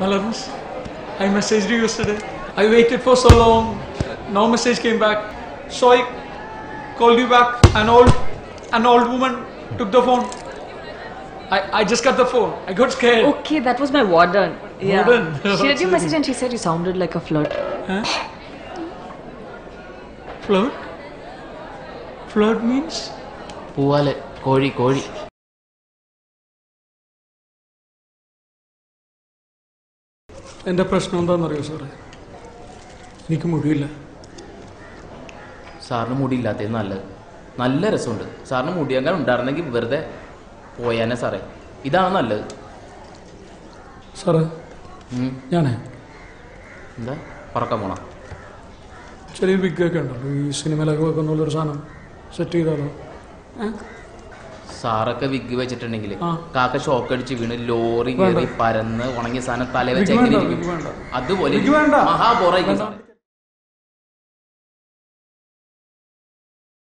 Malarus, I messaged you yesterday. I waited for so long. No message came back. So I called you back. An old woman took the phone. I just got the phone. I got scared. Okay, that was my warden. Yeah. Warden? She read your message and she said you sounded like a flirt. Huh? Flirt? Flirt means? പൂവാല് കോഴി കോഴി. എൻ്റെ പ്രശ്നം എന്താണെന്നറിയോ സാറേ? എനിക്ക് മുടിയില്ല. സാറിന് മുടിയില്ലാത്തത് നല്ലത്. നല്ല രസമുണ്ട്. സാറിന് മുടിയങ്ങനെ ഉണ്ടായിരുന്നെങ്കിൽ വെറുതെ പോയാനെ സാറേ. ഇതാണ് നല്ലത്. സാറേ ഞാനേ എന്താ പറക്കാൻ പോണ? ചെറിയ വിഗ്ഗൊക്കെ ഉണ്ടല്ലോ ഈ സിനിമയിലൊക്കെ വെക്കുന്നുള്ളൊരു സാധനം സെറ്റ് ചെയ്താലോ? സാറൊക്കെ വിഗ് വെച്ചിട്ടുണ്ടെങ്കിൽ കാക്ക ഷോക്ക് അടിച്ച് വീണ് ലോറി കയറി പരന്ന് ഉണങ്ങിയ സാധനം തല വെച്ച് എങ്ങനെ അതുപോലെ മഹാബോറായിരിക്കും സാറേ.